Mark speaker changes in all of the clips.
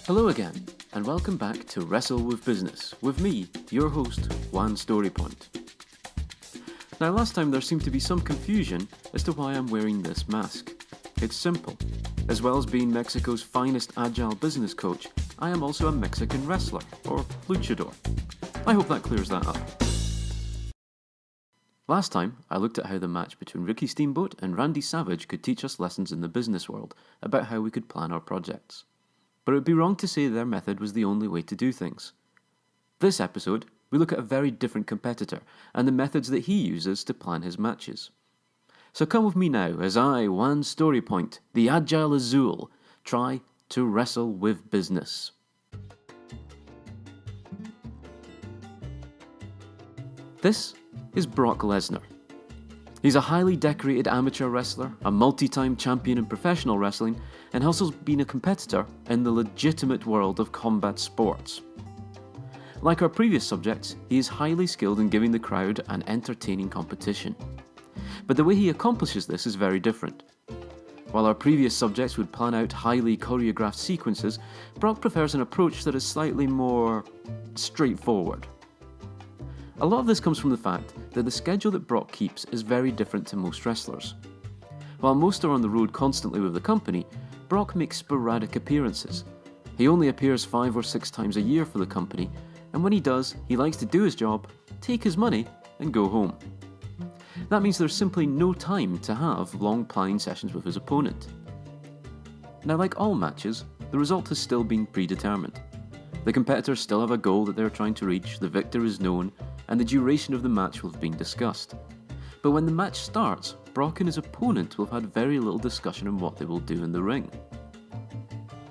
Speaker 1: Hello again, and welcome back to Wrestle with Business, with me, your host, Juan Storypoint. Now last time there seemed to be some confusion as to why I'm wearing this mask. It's simple. As well as being Mexico's finest agile business coach, I am also a Mexican wrestler, or luchador. I hope that clears that up. Last time, I looked at how the match between Ricky Steamboat and Randy Savage could teach us lessons in the business world about how we could plan our projects. But it would be wrong to say their method was the only way to do things. This episode, we look at a very different competitor and the methods that he uses to plan his matches. So come with me now as I, Juan Storypoint, the Agile Azul, try to wrestle with business. This is Brock Lesnar. He's a highly decorated amateur wrestler, a multi-time champion in professional wrestling, and has also been a competitor in the legitimate world of combat sports. Like our previous subjects, he is highly skilled in giving the crowd an entertaining competition. But the way he accomplishes this is very different. While our previous subjects would plan out highly choreographed sequences, Brock prefers an approach that is slightly more straightforward. A lot of this comes from the fact that the schedule that Brock keeps is very different to most wrestlers. While most are on the road constantly with the company, Brock makes sporadic appearances. He only appears 5 or 6 times a year for the company, and when he does, he likes to do his job, take his money, and go home. That means there's simply no time to have long planning sessions with his opponent. Now, like all matches, the result has still been predetermined. The competitors still have a goal that they're trying to reach, the victor is known, and the duration of the match will have been discussed. But when the match starts, Brock and his opponent will have had very little discussion on what they will do in the ring.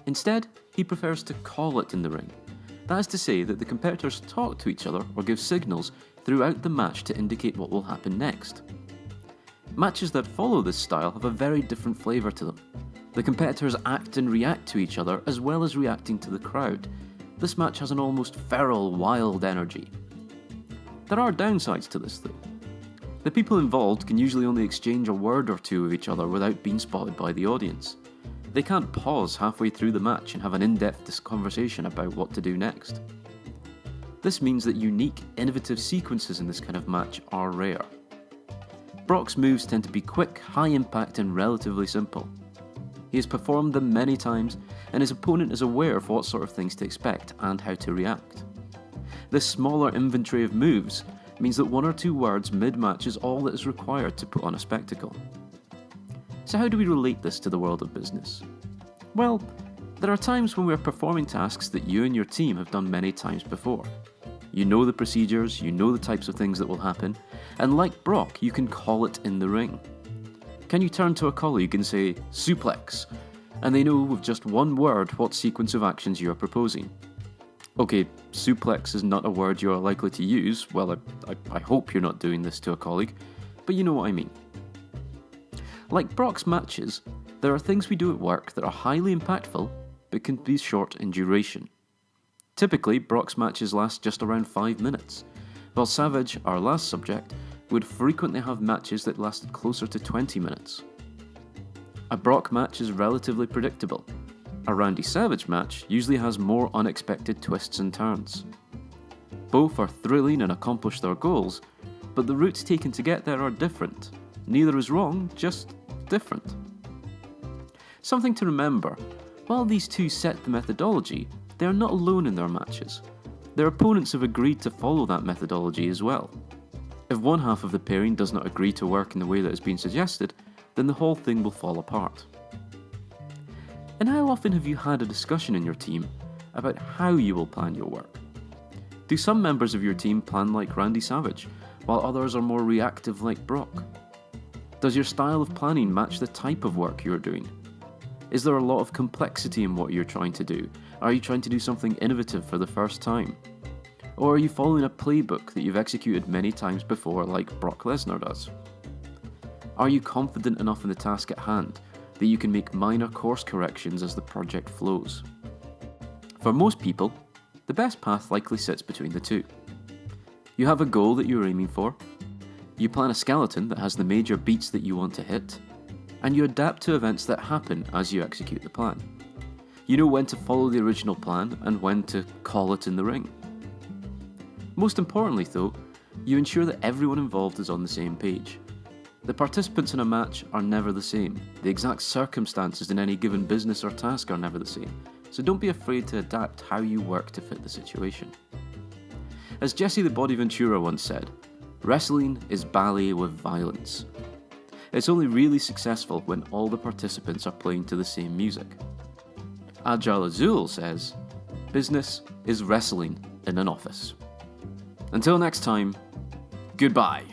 Speaker 1: Instead, he prefers to call it in the ring. That is to say that the competitors talk to each other or give signals throughout the match to indicate what will happen next. Matches that follow this style have a very different flavour to them. The competitors act and react to each other as well as reacting to the crowd. This match has an almost feral, wild energy. There are downsides to this though. The people involved can usually only exchange a word or two with each other without being spotted by the audience. They can't pause halfway through the match and have an in-depth conversation about what to do next. This means that unique, innovative sequences in this kind of match are rare. Brock's moves tend to be quick, high impact and relatively simple. He has performed them many times and his opponent is aware of what sort of things to expect and how to react. This smaller inventory of moves means that 1 or 2 words mid-match is all that is required to put on a spectacle. So how do we relate this to the world of business? Well, there are times when we are performing tasks that you and your team have done many times before. You know the procedures, you know the types of things that will happen, and like Brock, you can call it in the ring. Can you turn to a colleague and say, suplex, and they know with just 1 word what sequence of actions you are proposing? Okay, suplex is not a word you are likely to use, well I hope you're not doing this to a colleague, but you know what I mean. Like Brock's matches, there are things we do at work that are highly impactful, but can be short in duration. Typically, Brock's matches last just around 5 minutes, while Savage, our last subject, would frequently have matches that lasted closer to 20 minutes. A Brock match is relatively predictable. A Randy Savage match usually has more unexpected twists and turns. Both are thrilling and accomplish their goals, but the routes taken to get there are different. Neither is wrong, just different. Something to remember, while these two set the methodology, they are not alone in their matches. Their opponents have agreed to follow that methodology as well. If one half of the pairing does not agree to work in the way that has been suggested, then the whole thing will fall apart. And how often have you had a discussion in your team about how you will plan your work? Do some members of your team plan like Randy Savage, while others are more reactive like Brock? Does your style of planning match the type of work you are doing? Is there a lot of complexity in what you're trying to do? Are you trying to do something innovative for the first time? Or are you following a playbook that you've executed many times before like Brock Lesnar does? Are you confident enough in the task at hand that you can make minor course corrections as the project flows? For most people, the best path likely sits between the two. You have a goal that you're aiming for, you plan a skeleton that has the major beats that you want to hit, and you adapt to events that happen as you execute the plan. You know when to follow the original plan and when to call it in the ring. Most importantly though, you ensure that everyone involved is on the same page. The participants in a match are never the same. The exact circumstances in any given business or task are never the same. So don't be afraid to adapt how you work to fit the situation. As Jesse the Body Ventura once said, wrestling is ballet with violence. It's only really successful when all the participants are playing to the same music. Agile Azul says, business is wrestling in an office. Until next time, goodbye.